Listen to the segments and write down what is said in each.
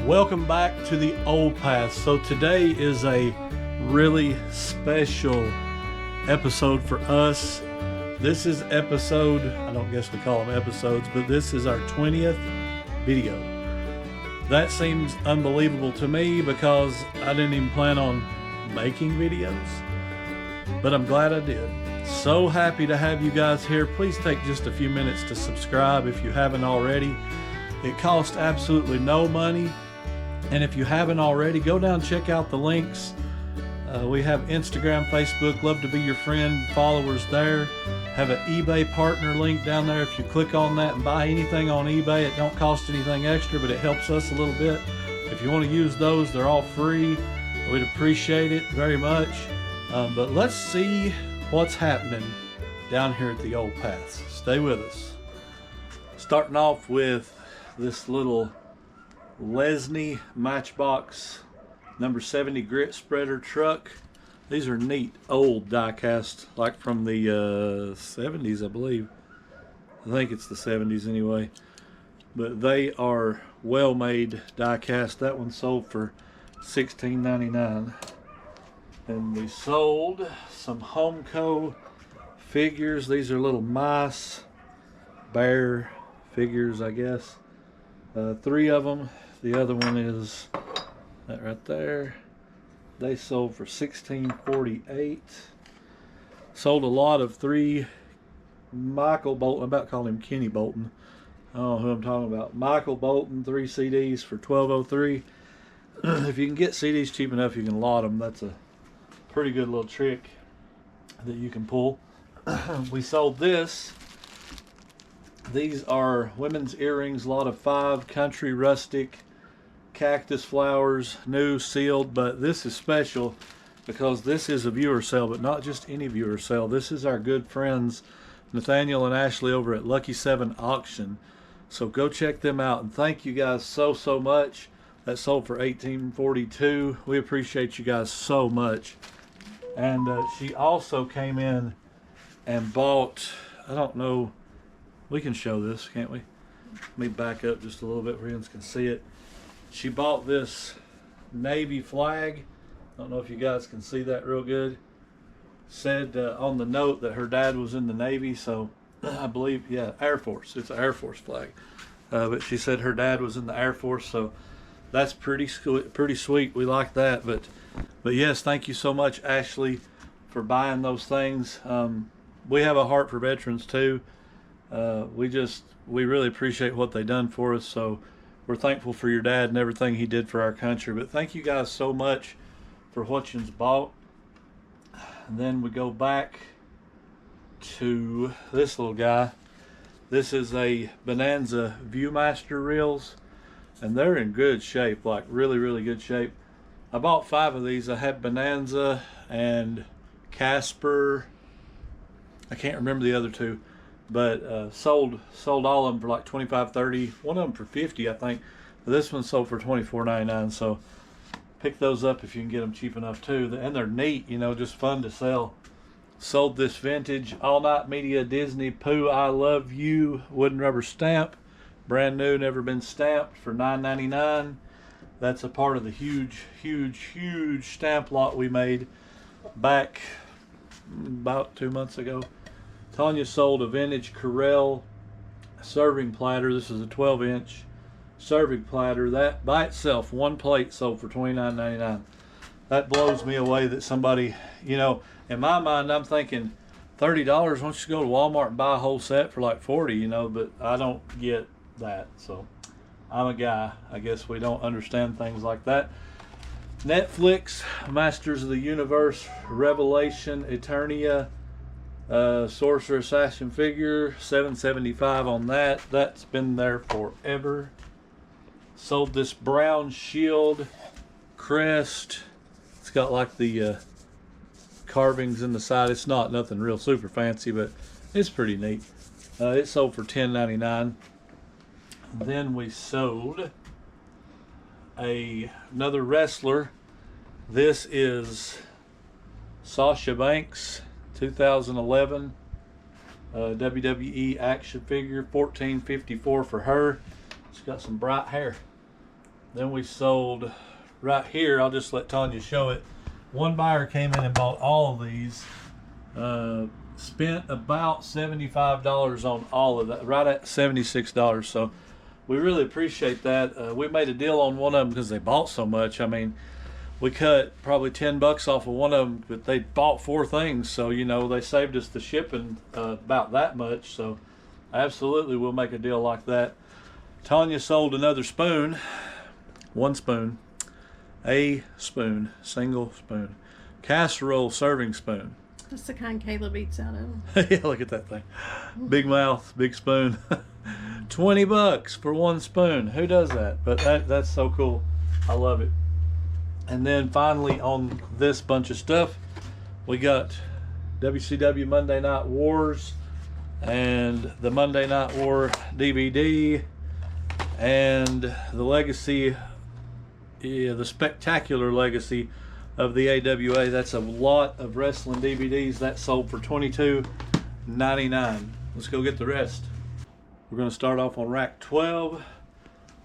Welcome back to the Old Path. So today is a really special episode for us. This is episode, I don't guess we call them episodes, but this is our 20th video. That seems unbelievable to me because I didn't even plan on making videos, but I'm glad I did. So happy to have you guys here. Please take just a few minutes to subscribe if you haven't already. It costs absolutely no money. And if you haven't already, go down and check out the links. We have Instagram, Facebook, love to be your friend, followers there. Have an eBay partner link down there. If you click on that and buy anything on eBay, it don't cost anything extra, but it helps us a little bit. If you want to use those, they're all free. We'd appreciate it very much. But let's see what's happening down here at the Old Paths. Stay with us. Starting off with this little Lesney Matchbox number 70 grit spreader truck. These are neat old die cast, like from the 70s, I believe. I think it's the 70s anyway. But they are well made die cast. That one sold for $16.99. And we sold some Homeco figures. These are little mice, bear figures, I guess. 3 of them. The other one is that right there. They sold for $16.48. Sold a lot of 3 Michael Bolton. I'm about to call him Kenny Bolton. I don't know who I'm talking about. Michael Bolton 3 CDs for $12.03. If you can get CDs cheap enough, you can lot them. That's a pretty good little trick that you can pull. We sold this. These are women's earrings, a lot of 5 country rustic cactus flowers, new, sealed, but this is special because this is a viewer sale, but not just any viewer sale. This is our good friends Nathaniel and Ashley over at Lucky 7 Auction. So go check them out, and thank you guys so much. That sold for $18.42. We appreciate you guys so much. And she also came in and bought, I don't know, we can show this, can't we? Let me back up just a little bit where you can see it. She bought this Navy flag. I don't know if you guys can see that real good. Said on the note that her dad was in the Navy, so I believe, yeah, Air Force. It's an Air Force flag. But she said her dad was in the Air Force, so that's pretty sweet. We like that. But yes, thank you so much, Ashley, for buying those things. We have a heart for veterans too. We really appreciate what they done for us, so we're thankful for your dad and everything he did for our country. But thank you guys so much for what you've bought. And then we go back to this little guy. This is a Bonanza Viewmaster reels, and they're in good shape, like really good shape. I bought 5 of these. I had Bonanza and Casper. I can't remember the other 2. But sold all of them for like $25-$30. One of them for $50, I think. But this one sold for $24.99. So pick those up if you can get them cheap enough too. And they're neat, you know, just fun to sell. Sold this vintage All Night Media Disney Pooh I Love You wooden rubber stamp, brand new, never been stamped, for $9.99. That's a part of the huge stamp lot we made back about 2 months ago. Tanya sold a vintage Corel serving platter. This is a 12-inch serving platter. That by itself, one plate, sold for $29.99. That blows me away that somebody, you know, in my mind, I'm thinking $30. Why don't you go to Walmart and buy a whole set for like $40, you know, but I don't get that. So I'm a guy. I guess we don't understand things like that. Netflix, Masters of the Universe, Revelation, Eternia, Sorcerer Assassin figure, $7.75 on that. That's been there forever. Sold this brown shield crest. It's got like the carvings in the side. It's not nothing real super fancy, but it's pretty neat. It sold for $10.99. Then we sold another wrestler. This is Sasha Banks 2011 WWE action figure, $14.54 for her. She's got some bright hair. Then we sold right here. I'll just let Tanya show it. One buyer came in and bought all of these. Spent about $75 on all of that, right at $76. So we really appreciate that. We made a deal on one of them because they bought so much. I mean, we cut probably $10 off of one of them, but they bought 4 things. So, you know, they saved us the shipping about that much. So absolutely, we'll make a deal like that. Tanya sold another spoon. One spoon. A spoon. Single spoon. Casserole serving spoon. That's the kind Caleb eats out of. Yeah, look at that thing. Big mouth, big spoon. $20 for one spoon. Who does that? But that's so cool. I love it. And then finally on this bunch of stuff, we got WCW Monday Night Wars and the Monday Night War DVD and the legacy, the spectacular legacy of the AWA. That's a lot of wrestling DVDs. That sold for $22.99. Let's go get the rest. We're going to start off on rack 12.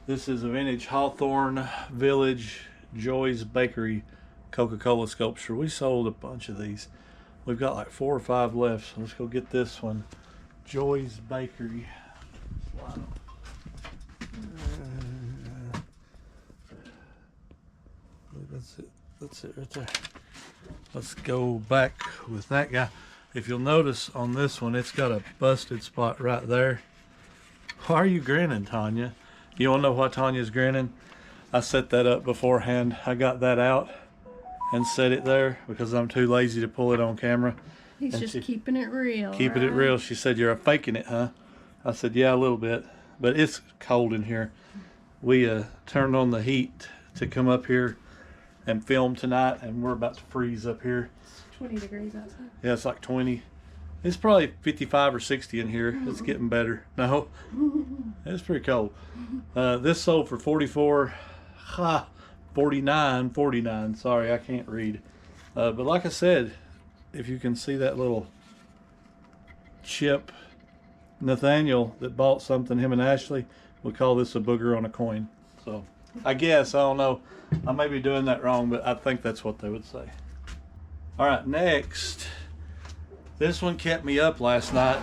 This is a vintage Hawthorne Village Joy's Bakery Coca-Cola sculpture. We sold a bunch of these. We've got like 4 or 5 left. So let's go get this one. Joy's Bakery. That's it. That's it right there. Let's go back with that guy. If you'll notice on this one, it's got a busted spot right there. Why are you grinning, Tanya? You want to know why Tanya's grinning? I set that up beforehand. I got that out and set it there because I'm too lazy to pull it on camera. He's and just keeping it real. Keeping it real. She said, "You're faking it, huh?" I said, "Yeah, a little bit." But it's cold in here. We turned on the heat to come up here and film tonight, and we're about to freeze up here. It's 20 degrees outside. Yeah, it's like 20. It's probably 55 or 60 in here. It's getting better. No, it's pretty cold. This sold for $49.49. Sorry, I can't read. But like I said, if you can see that little chip, Nathaniel that bought something, him and Ashley, we call this a booger on a coin. So I guess, I don't know. I may be doing that wrong, but I think that's what they would say. All right, next. This one kept me up last night,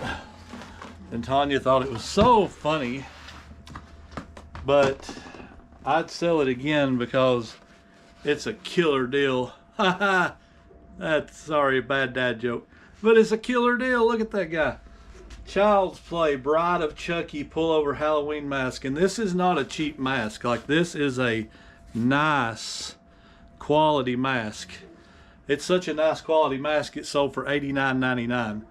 and Tanya thought it was so funny, but I'd sell it again because it's a killer deal. Ha ha! That's, sorry, a bad dad joke, but it's a killer deal. Look at that guy. Child's Play Bride of Chucky pullover Halloween mask, and this is not a cheap mask. Like, this is a nice quality mask. It's such a nice quality mask, it sold for $89.99.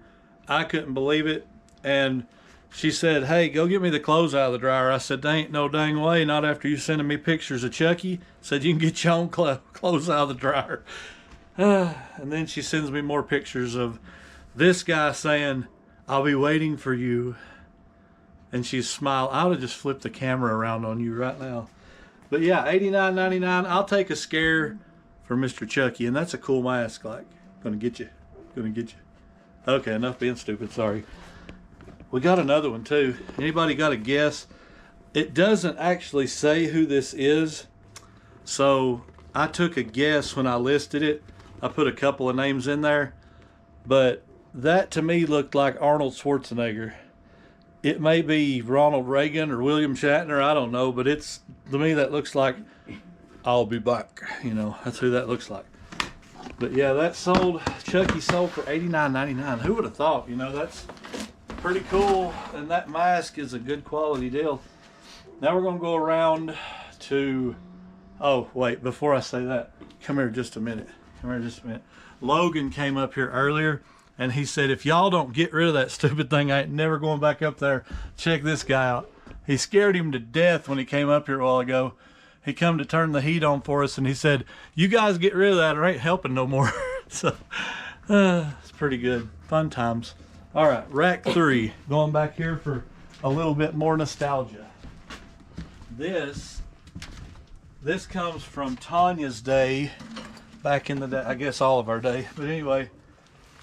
I couldn't believe it, and she said, "Hey, go get me the clothes out of the dryer." I said, "There ain't no dang way, not after you sending me pictures of Chucky." Said, "You can get your own clothes out of the dryer." And then she sends me more pictures of this guy saying, "I'll be waiting for you." And she's smiling. I would have just flipped the camera around on you right now. But yeah, $89.99. I'll take a scare for Mr. Chucky, and that's a cool mask. Like, gonna get you. Okay, enough being stupid. Sorry. We got another one too. Anybody got a guess? It doesn't actually say who this is, so I took a guess when I listed it. I put a couple of names in there, but that to me looked like Arnold Schwarzenegger. It may be Ronald Reagan or William Shatner, I don't know, but it's, to me, that looks like I'll be back. You know, that's who that looks like. But yeah, that sold, Chucky sold for $89.99. Who would have thought? You know, that's pretty cool, and that mask is a good quality deal. Now we're going to go around to, oh, wait, before I say that, come here just a minute. Logan came up here earlier, and he said, "If y'all don't get rid of that stupid thing, I ain't never going back up there." Check this guy out. He scared him to death when he came up here a while ago. He come to turn the heat on for us, and he said, "You guys get rid of that, or ain't helping no more." So it's pretty good. Fun times. All right, rack 3. Going back here for a little bit more nostalgia. This comes from Tanya's day, back in the day, I guess all of our day. But anyway,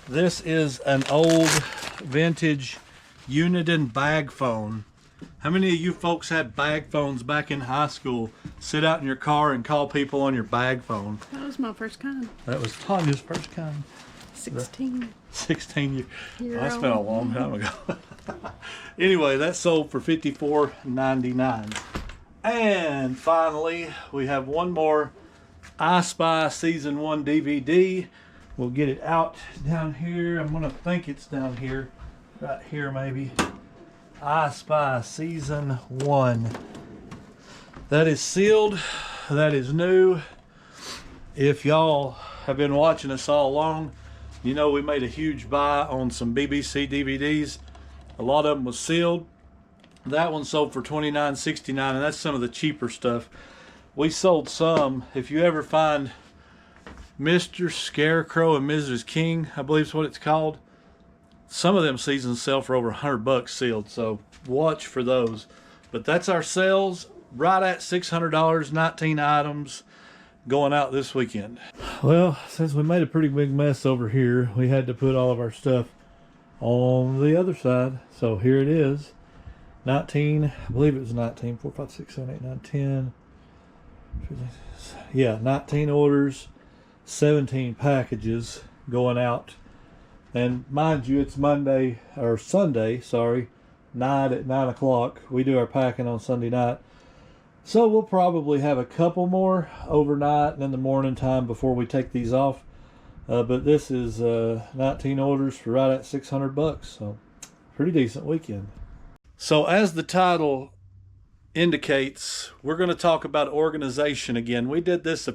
this is an old vintage Uniden bag phone. How many of you folks had bag phones back in high school? Sit out in your car and call people on your bag phone. That was my first kind. That was Tanya's first kind. 16. 16 years. Year That's been a old. long time ago. Anyway, that sold for $54.99. And finally, we have one more I Spy Season 1 DVD. We'll get it out down here. I'm going to think it's down here. Right here, maybe. I Spy Season 1. That is sealed. That is new. If y'all have been watching us all along, you know we made a huge buy on some BBC DVDs. A lot of them was sealed. That one sold for $29.69, and that's some of the cheaper stuff. We sold some. If you ever find Mr. Scarecrow and Mrs. King, I believe is what it's called, some of them seasons sell for over $100 sealed, so watch for those. But that's our sales, right at $600, 19 items going out this weekend. Well, since we made a pretty big mess over here, we had to put all of our stuff on the other side. So here it is. 19, I believe it was 19, 4, 5, 6, 7, 8, 9, 10. Yeah, 19 orders, 17 packages going out. And mind you, it's Sunday, night at 9 o'clock. We do our packing on Sunday night. So we'll probably have a couple more overnight and in the morning time before we take these off. But this is 19 orders for right at $600. So pretty decent weekend. So as the title indicates, we're going to talk about organization again. We did this,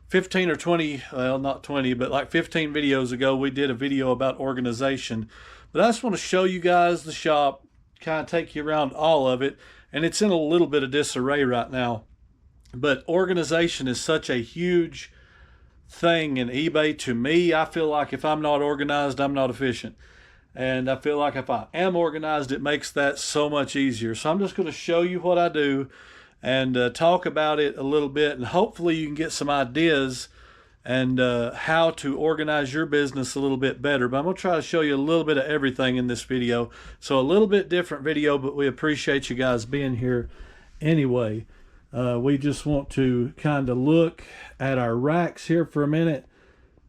15 or 20, well, not 20, but like 15 videos ago, we did a video about organization. But I just want to show you guys the shop, kind of take you around all of it. And it's in a little bit of disarray right now. But organization is such a huge thing in eBay to me. I feel like if I'm not organized, I'm not efficient. And I feel like if I am organized, it makes that so much easier. So I'm just going to show you what I do and talk about it a little bit, and hopefully you can get some ideas and how to organize your business a little bit better. But I'm going to try to show you a little bit of everything in this video. So a little bit different video, but we appreciate you guys being here anyway. We just want to kind of look at our racks here for a minute.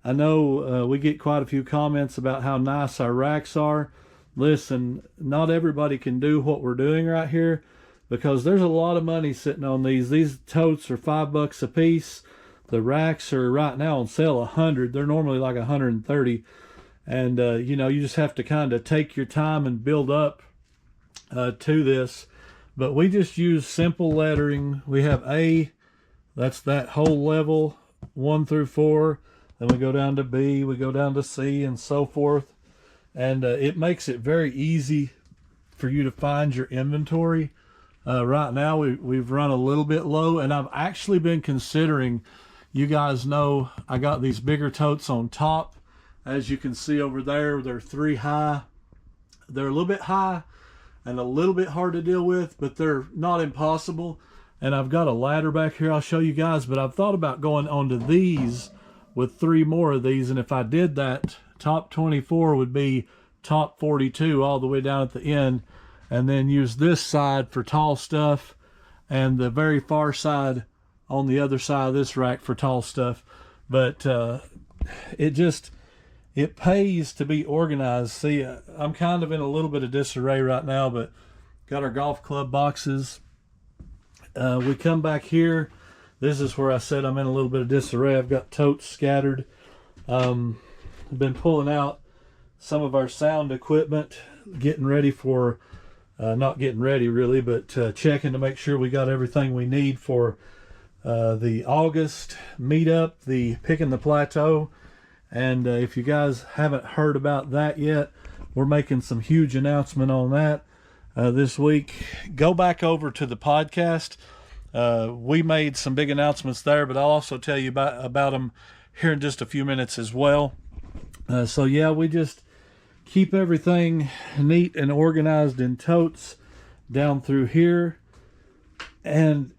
I know we get quite a few comments about how nice our racks are. Listen, not everybody can do what we're doing right here, because there's a lot of money sitting on these. These totes are $5 a piece. The racks are right now on sale $100. They're normally like $130. And you just have to kind of take your time and build up to this. But we just use simple lettering. We have A, that's that whole level, 1 through 4. Then we go down to B, we go down to C, and so forth. And it makes it very easy for you to find your inventory. Right now we've run a little bit low, and I've actually been considering, you guys know I got these bigger totes on top. As you can see over there, they're 3 high. They're a little bit high and a little bit hard to deal with, but they're not impossible. And I've got a ladder back here I'll show you guys, but I've thought about going onto these with 3 more of these. And if I did that, top 24 would be top 42 all the way down at the end, and then use this side for tall stuff and the very far side on the other side of this rack for tall stuff. But it pays to be organized. See, I'm kind of in a little bit of disarray right now, but got our golf club boxes. We come back here. This is where I said I'm in a little bit of disarray. I've got totes scattered. I've been pulling out some of our sound equipment, getting ready for, not getting ready really, but checking to make sure we got everything we need for the August meetup, the Picking the Plateau. And if you guys haven't heard about that yet, we're making some huge announcement on that this week. Go back over to the podcast. We made some big announcements there, but I'll also tell you about them here in just a few minutes as well. So yeah, we just keep everything neat and organized in totes down through here. And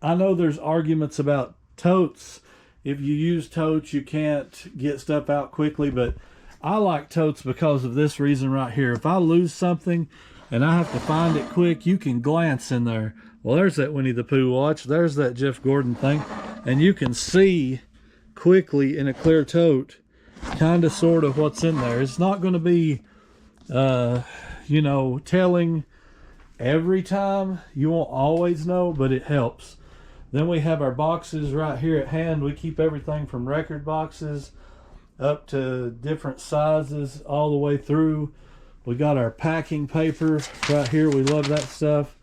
I know there's arguments about totes. If you use totes, you can't get stuff out quickly, but I like totes because of this reason right here. If I lose something and I have to find it quick, you can glance in there. Well, there's that Winnie the Pooh watch. There's that Jeff Gordon thing. And you can see quickly in a clear tote kind of sort of what's in there. It's not going to be, you know, telling every time. You won't always know, but it helps. Then we have our boxes right here at hand. We keep everything from record boxes up to different sizes all the way through. We got our packing paper right here. We love that stuff.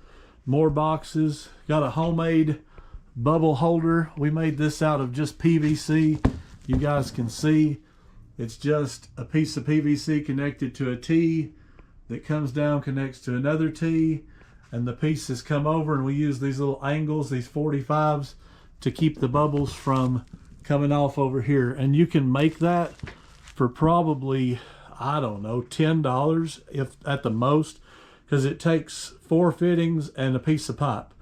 More boxes. Got a homemade bubble holder. We made this out of just PVC. You guys can see it's just a piece of PVC connected to a T that comes down, connects to another T, and the pieces come over, and we use these little angles, these 45s, to keep the bubbles from coming off over here. And you can make that for probably, I don't know, $10 if at the most, because it takes 4 fittings and a piece of pipe.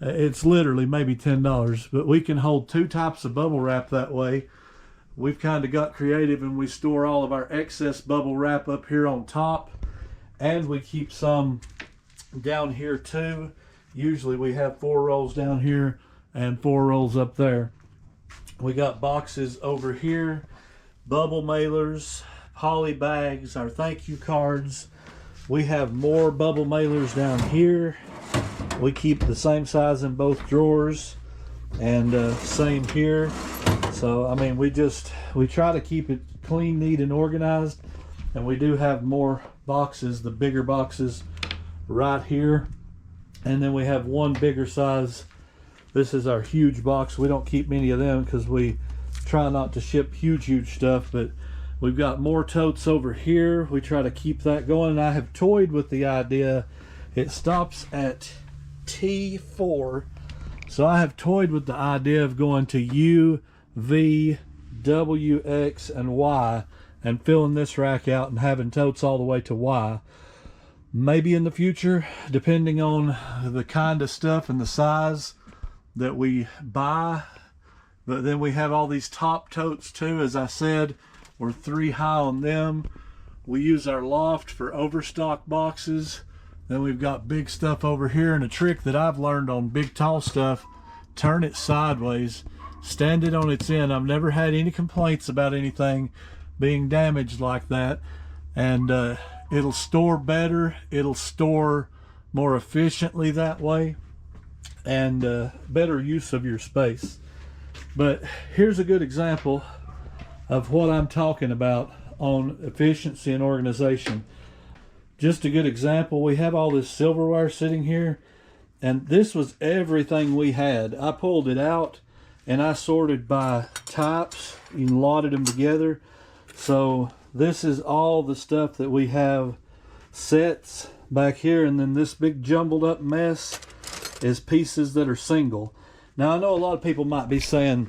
It's literally maybe $10, but we can hold 2 types of bubble wrap that way. We've kind of got creative, and we store all of our excess bubble wrap up here on top, and we keep some down here too. Usually we have 4 rolls down here and 4 rolls up there. We got boxes over here, bubble mailers, poly bags, our thank you cards. We have more bubble mailers down here. We keep the same size in both drawers, and same here. So I mean, we try to keep it clean, neat, and organized. And we do have more boxes, the bigger boxes right here. And then we have one bigger size. This is our huge box. We don't keep many of them because we try not to ship huge stuff, but we've got more totes over here. We try to keep that going. And I have toyed with the idea. It stops at T4. So I have toyed with the idea of going to U, V, W, X, and Y, and filling this rack out and having totes all the way to Y. Maybe in the future, depending on the kind of stuff and the size that we buy. But then we have all these top totes too. As I said, we're 3 high on them. We use our loft for overstock boxes. Then we've got big stuff over here, and a trick that I've learned on big tall stuff, turn it sideways, stand it on its end. I've never had any complaints about anything being damaged like that. And it'll store better, it'll store more efficiently that way, and better use of your space. But here's a good example of what I'm talking about on efficiency and organization. Just a good example, we have all this silverware sitting here, and this was everything we had. I pulled it out and I sorted by types and lotted them together. So this is all the stuff that we have sets back here, and then this big jumbled up mess is pieces that are single. Now I know a lot of people might be saying,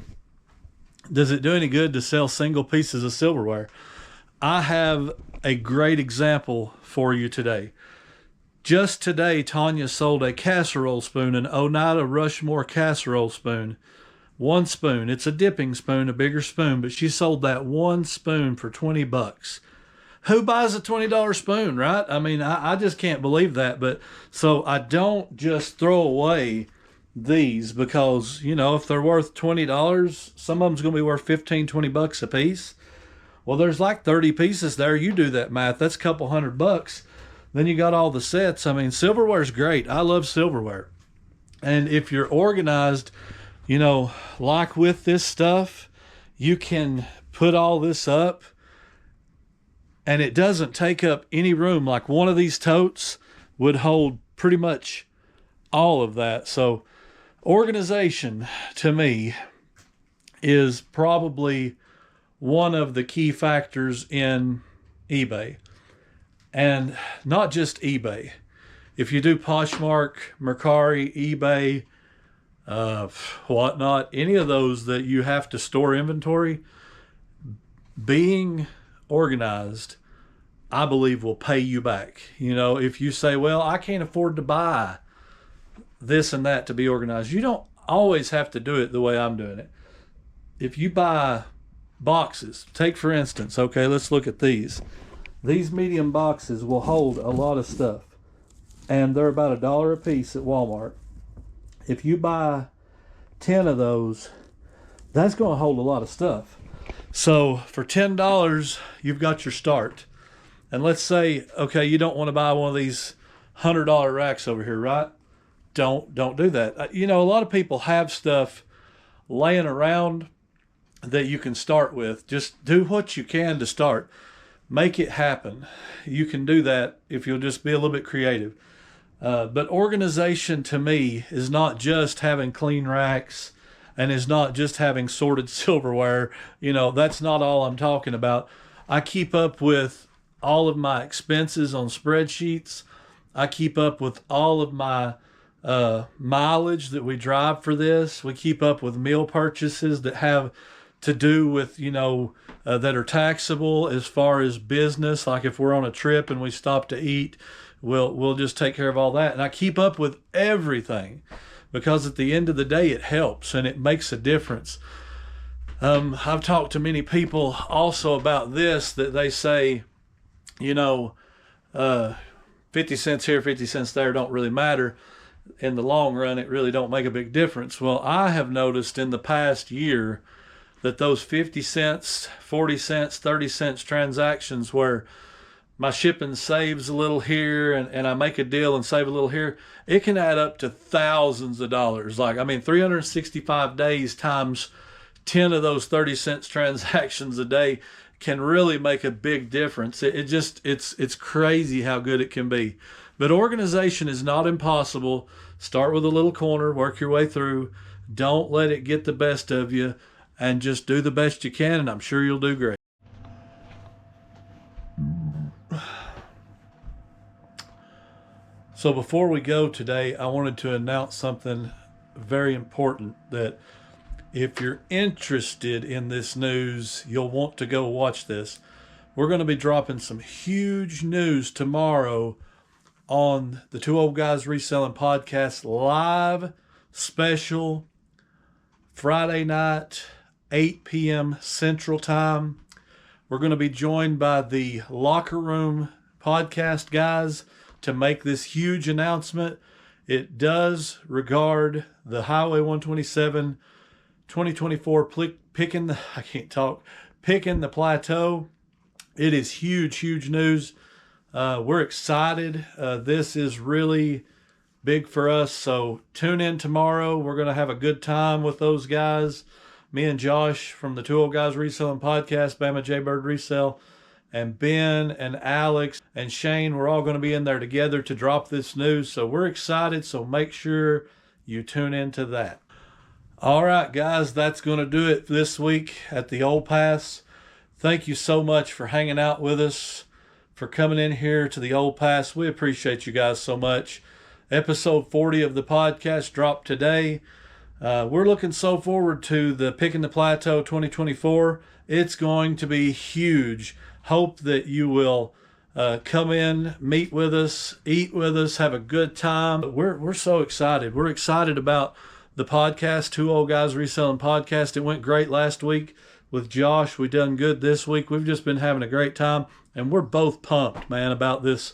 does it do any good to sell single pieces of silverware? I have a great example for you today. Just today, Tanya sold a casserole spoon, an Oneida Rushmore casserole spoon. One spoon. It's a dipping spoon, a bigger spoon, but she sold that one spoon for $20. Who buys a $20 spoon, right? I mean, I just can't believe that. But so I don't just throw away these because, you know, if they're worth $20, some of them's going to be worth $15-20 a piece. Well, there's like 30 pieces there. You do that math. That's a couple $100. Then you got all the sets. I mean, silverware's great. I love silverware. And if you're organized, you know, like with this stuff, you can put all this up and it doesn't take up any room. Like one of these totes would hold pretty much all of that. So organization to me is probably one of the key factors in eBay. And not just eBay. If you do Poshmark, Mercari, eBay, whatnot, any of those that you have to store inventory, being organized, I believe will pay you back. You know, if you say, well, I can't afford to buy this and that to be organized, you don't always have to do it the way I'm doing it. If you buy boxes, take for instance, okay, let's look at these. These medium boxes will hold a lot of stuff. and they're about $1 a piece at Walmart. If you buy 10 of those, that's going to hold a lot of stuff. So for $10, you've got your start. And let's say, okay, you don't want to buy one of these $100 racks over here, right? Don't do that. A lot of people have stuff laying around that you can start with. Just do what you can to start. Make it happen. You can do that if you'll just be a little bit creative. But organization to me is not just having clean racks and is not just having sorted silverware. That's not all I'm talking about. I keep up with all of my expenses on spreadsheets. I keep up with all of my mileage that we drive for this. We keep up with meal purchases that have to do with, that are taxable as far as business. Like if we're on a trip and we stop to eat, we'll just take care of all that. And I keep up with everything because at the end of the day, it helps and it makes a difference. I've talked to many people also about this, that they say, 50 cents here, 50 cents there don't really matter. In the long run, it really don't make a big difference. Well, I have noticed in the past year that those 50 cents, 40 cents, 30 cents transactions where my shipping saves a little here and I make a deal and save a little here, it can add up to thousands of dollars. 365 days times 10 of those 30 cents transactions a day can really make a big difference. It's crazy how good it can be. But organization is not impossible. Start with a little corner, work your way through. Don't let it get the best of you, and just do the best you can, and I'm sure you'll do great. So before we go today, I wanted to announce something very important, that if you're interested in this news, you'll want to go watch this. We're going to be dropping some huge news tomorrow on the Two Old Guys Reselling podcast live special Friday night, 8 p.m. Central Time. We're going to be joined by the Locker Room podcast guys to make this huge announcement. It does regard the Highway 127 2024 picking the plateau. It is huge news. We're excited. This is really big for us. So tune in tomorrow. We're going to have a good time with those guys. Me and Josh from the Two Old Guys Reselling podcast, Bama Jaybird Resell, and Ben and Alex and Shane, we're all going to be in there together to drop this news. So we're excited. So make sure you tune into that. All right, guys, that's going to do it this week at the Old Pass. Thank you so much for hanging out with us, for coming in here to the Old Pass. We appreciate you guys so much. Episode 40 of the podcast dropped today. We're looking so forward to the Picking the Plateau 2024. It's going to be huge. Hope that you will come in, meet with us, eat with us, have a good time. We're so excited. We're excited about the podcast, Two Old Guys Reselling podcast. It went great last week with Josh. We done good this week. We've just been having a great time, and we're both pumped, man, about this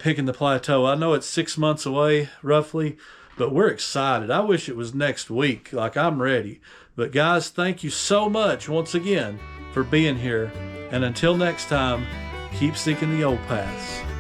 Picking the Plateau. I know it's 6 months away, roughly, but we're excited. I wish it was next week. I'm ready. But guys, thank you so much once again for being here. And until next time, keep seeking the Old Paths.